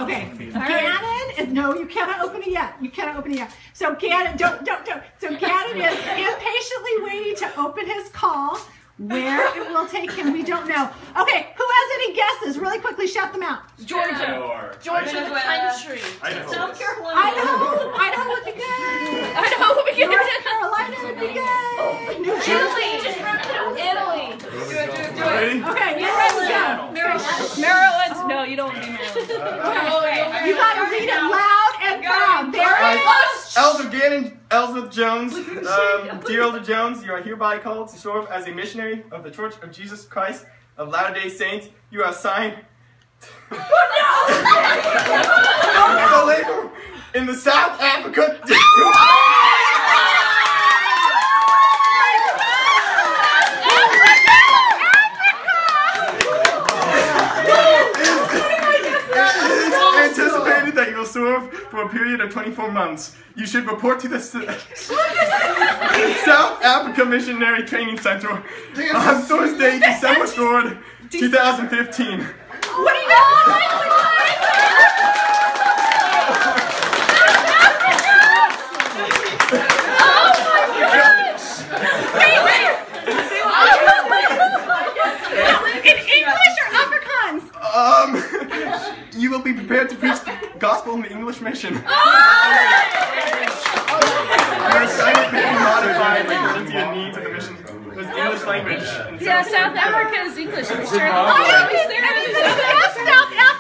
Okay. Gannon is, no, you cannot open it yet. You cannot open it yet. So Gannon, don't. So Gannon is impatiently waiting to open his call. Where it will take him, we don't know. Okay, who has any guesses? Really quickly, shout them out. Georgia. Georgia, the country. South Carolina. Idaho would be good. Idaho would be good. North Carolina would be good. New Jersey. Just run it. Italy. Do it. Ready? Okay, get ready to go. Maryland. No, you don't want to be Maryland. Okay. You gotta read it loud and proud. There it is. Elder Gannon, Ellsworth Jones, dear Elder Jones, you are hereby called to serve as a missionary of the Church of Jesus Christ of Latter-day Saints. You are assigned as a laborer in the South Africa. Anticipated that you will serve for a period of 24 months. You should report to the South Africa Missionary Training Center on Thursday, December 3rd, 2015. What are you doing? In English or Afrikaans? You will be prepared to preach the gospel in the English mission. Your assignment may be modified according to your needs of the mission. There's English language. Yeah, South Africa is English. I'm sure. South Africa.